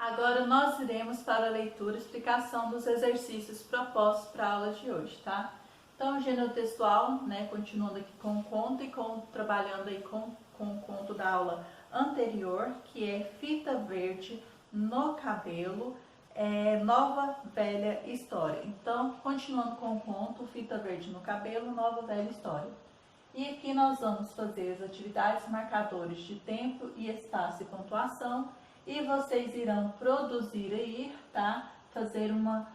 Agora nós iremos para a leitura e explicação dos exercícios propostos para a aula de hoje, tá? Então, o gênero textual, né, continuando aqui com o conto e trabalhando aí com o conto da aula anterior, que é Fita Verde no Cabelo, Nova Velha História. Então, continuando com o conto, Fita Verde no Cabelo, Nova Velha História. E aqui nós vamos fazer as atividades, marcadores de tempo e espaço e pontuação, e vocês irão produzir aí, tá? Fazer uma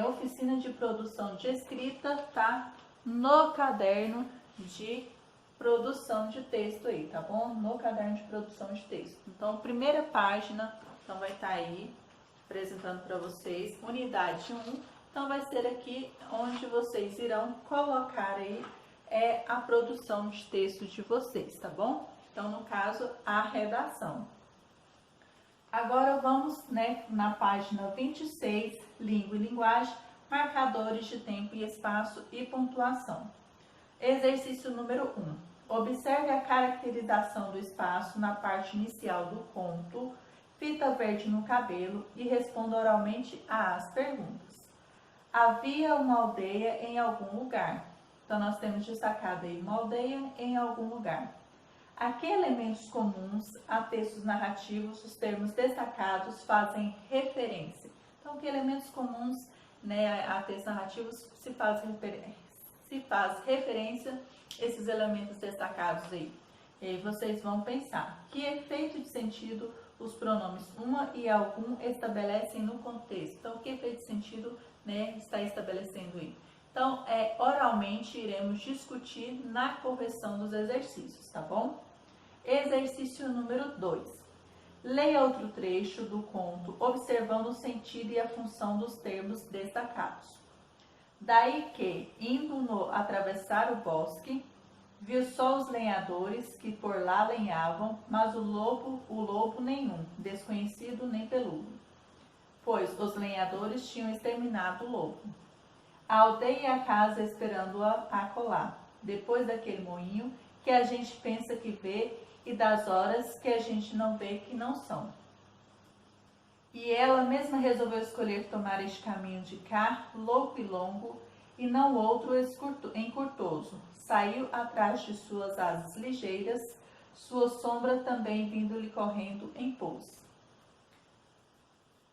oficina de produção de escrita, tá? No caderno de produção de texto aí, tá bom? No caderno de produção de texto. Então, primeira página, então vai estar aí apresentando para vocês, unidade 1. Então, vai ser aqui onde vocês irão colocar aí a produção de texto de vocês, tá bom? Então, no caso, a redação. Agora vamos, né, na página 26, língua e linguagem, marcadores de tempo e espaço e pontuação. Exercício número 1. Observe a caracterização do espaço na parte inicial do conto, Fita Verde no Cabelo, e responda oralmente às perguntas. Havia uma aldeia em algum lugar. Então, nós temos destacado aí uma aldeia em algum lugar. A que elementos comuns a textos narrativos os termos destacados fazem referência? Então, que elementos comuns, né, a textos narrativos se faz referência esses elementos destacados aí? E aí vocês vão pensar, que efeito de sentido os pronomes uma e algum estabelecem no contexto? Então, que efeito de sentido, né, está estabelecendo aí? Então, oralmente iremos discutir na correção dos exercícios, tá bom? Exercício número 2. Leia outro trecho do conto, observando o sentido e a função dos termos destacados. Daí que, indo atravessar o bosque, viu só os lenhadores que por lá lenhavam, mas o lobo nenhum, desconhecido nem peludo, pois os lenhadores tinham exterminado o lobo. A aldeia e a casa esperando-a acolá, depois daquele moinho que a gente pensa que vê e das horas que a gente não vê que não são. E ela mesma resolveu escolher tomar este caminho de cá, louco e longo, e não outro encurtoso. Saiu atrás de suas asas ligeiras, sua sombra também vindo-lhe correndo em pouso.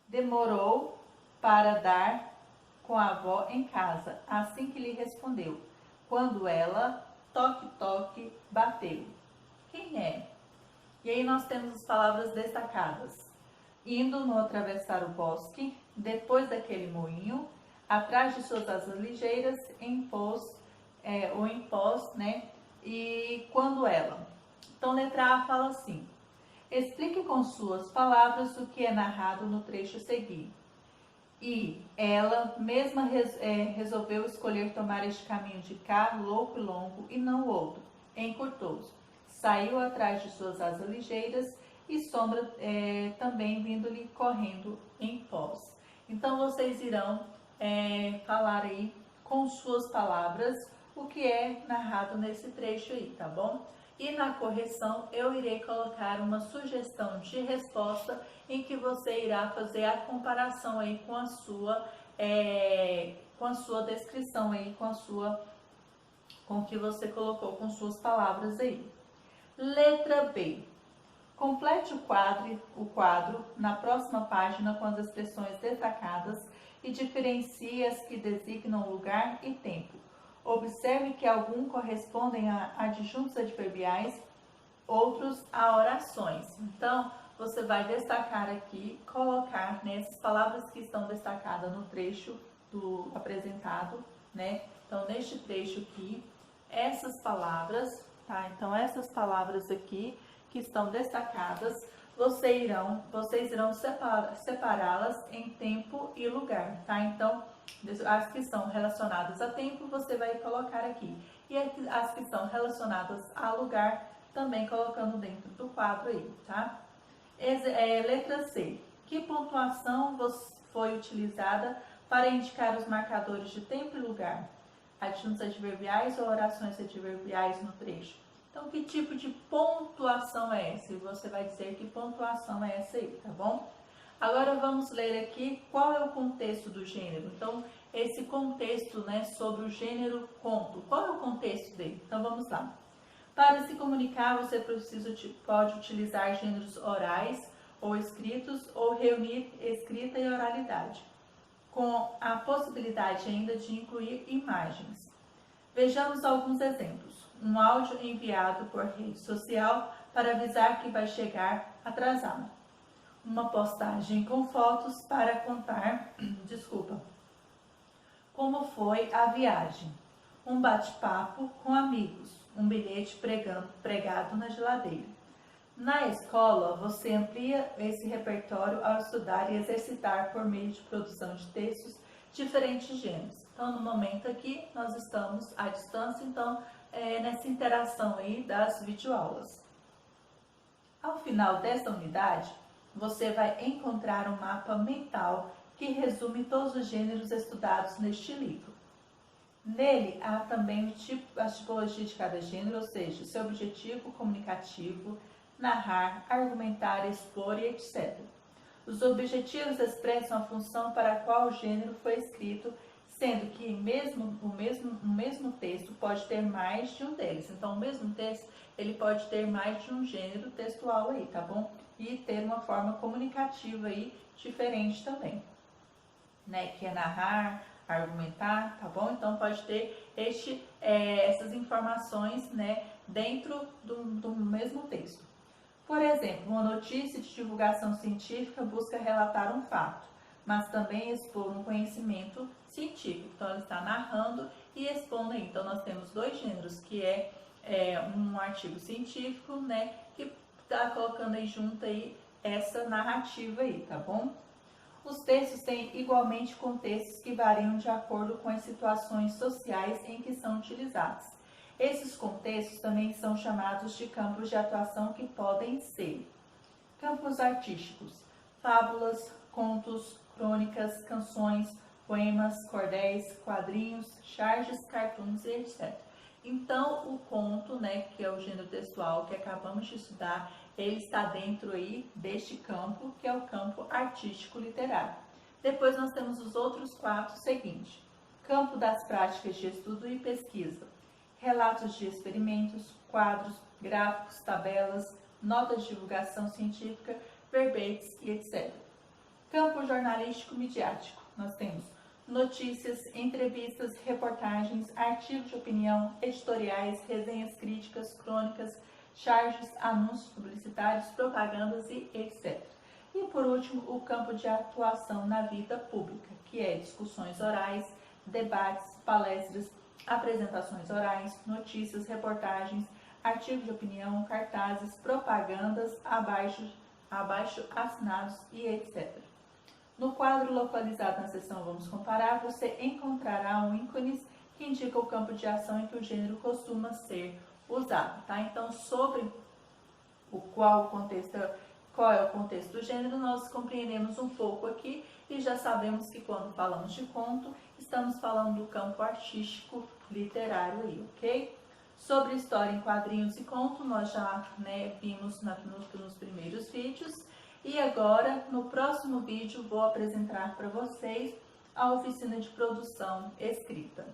Demorou para dar com a avó em casa, assim que lhe respondeu, quando ela, toque, toque, bateu. Quem é? E aí nós temos as palavras destacadas. Indo no atravessar o bosque, depois daquele moinho, atrás de suas asas ligeiras, impôs, né? E quando ela. Então, letra A fala assim. Explique com suas palavras o que é narrado no trecho a seguir. E ela mesma resolveu escolher tomar este caminho de cá, louco e longo, e não o outro, encurtoso. Saiu atrás de suas asas ligeiras e sombra também vindo-lhe correndo em pós. Então, vocês irão falar aí com suas palavras o que é narrado nesse trecho aí, tá bom? E na correção eu irei colocar uma sugestão de resposta em que você irá fazer a comparação aí com a sua descrição aí, com o que você colocou com suas palavras aí. Letra B. Complete o quadro na próxima página com as expressões destacadas e diferencie as que designam lugar e tempo. Observe que alguns correspondem a adjuntos adverbiais, outros a orações. Então, você vai destacar aqui, colocar nessas palavras que estão destacadas no trecho do apresentado, né? Então, neste trecho aqui, essas palavras, tá? Então, essas palavras aqui que estão destacadas, vocês irão separá-las em tempo e lugar, tá? Então, as que são relacionadas a tempo, você vai colocar aqui. E as que são relacionadas a lugar, também colocando dentro do quadro aí, tá? Letra C. Que pontuação foi utilizada para indicar os marcadores de tempo e lugar? Adjuntos adverbiais ou orações adverbiais no trecho? Então, que tipo de pontuação é essa? E você vai dizer que pontuação é essa aí, tá bom? Agora vamos ler aqui qual é o contexto do gênero. Então, esse contexto, né, sobre o gênero conto. Qual é o contexto dele? Então, vamos lá. Para se comunicar, você pode utilizar gêneros orais ou escritos, ou reunir escrita e oralidade, com a possibilidade ainda de incluir imagens. Vejamos alguns exemplos. Um áudio enviado por rede social para avisar que vai chegar atrasado. Uma postagem com fotos para contar, como foi a viagem. Um bate-papo com amigos. Um bilhete pregado na geladeira. Na escola, você amplia esse repertório ao estudar e exercitar por meio de produção de textos de diferentes gêneros. Então, no momento aqui, nós estamos à distância, então, nessa interação aí das videoaulas. Ao final dessa unidade, você vai encontrar um mapa mental que resume todos os gêneros estudados neste livro. Nele, há também a tipologia de cada gênero, ou seja, seu objetivo comunicativo, narrar, argumentar, expor e etc. Os objetivos expressam a função para a qual o gênero foi escrito, sendo que o mesmo texto pode ter mais de um deles. Então, o mesmo texto, ele pode ter mais de um gênero textual aí, tá bom? E ter uma forma comunicativa aí diferente também, né? Que é narrar, argumentar, tá bom? Então, pode ter essas informações, né, dentro do mesmo texto. Por exemplo, uma notícia de divulgação científica busca relatar um fato, mas também expor um conhecimento científico. Então, ela está narrando e expondo aí. Então, nós temos dois gêneros, que é um artigo científico, né, que está colocando aí junto aí essa narrativa aí, tá bom? Os textos têm igualmente contextos que variam de acordo com as situações sociais em que são utilizados. Esses contextos também são chamados de campos de atuação, que podem ser campos artísticos, fábulas, contos, crônicas, canções, poemas, cordéis, quadrinhos, charges, cartoons e etc. Então, o conto, né, que é o gênero textual que acabamos de estudar, ele está dentro aí deste campo, que é o campo artístico literário. Depois nós temos os outros quatro seguintes: campo das práticas de estudo e pesquisa, relatos de experimentos, quadros, gráficos, tabelas, notas de divulgação científica, verbetes e etc. Campo jornalístico midiático, nós temos notícias, entrevistas, reportagens, artigos de opinião, editoriais, resenhas críticas, crônicas, charges, anúncios publicitários, propagandas e etc. E por último, o campo de atuação na vida pública, que é discussões orais, debates, palestras, apresentações orais, notícias, reportagens, artigos de opinião, cartazes, propagandas, abaixo assinados e etc. No quadro localizado na seção Vamos Comparar, você encontrará um ícone que indica o campo de ação em que o gênero costuma ser usado, tá? Então, sobre qual é o contexto do gênero, nós compreendemos um pouco aqui e já sabemos que quando falamos de conto, estamos falando do campo artístico literário aí, ok? Sobre história em quadrinhos e conto, nós já, né, vimos nos primeiros vídeos. E agora, no próximo vídeo, vou apresentar para vocês a oficina de produção escrita.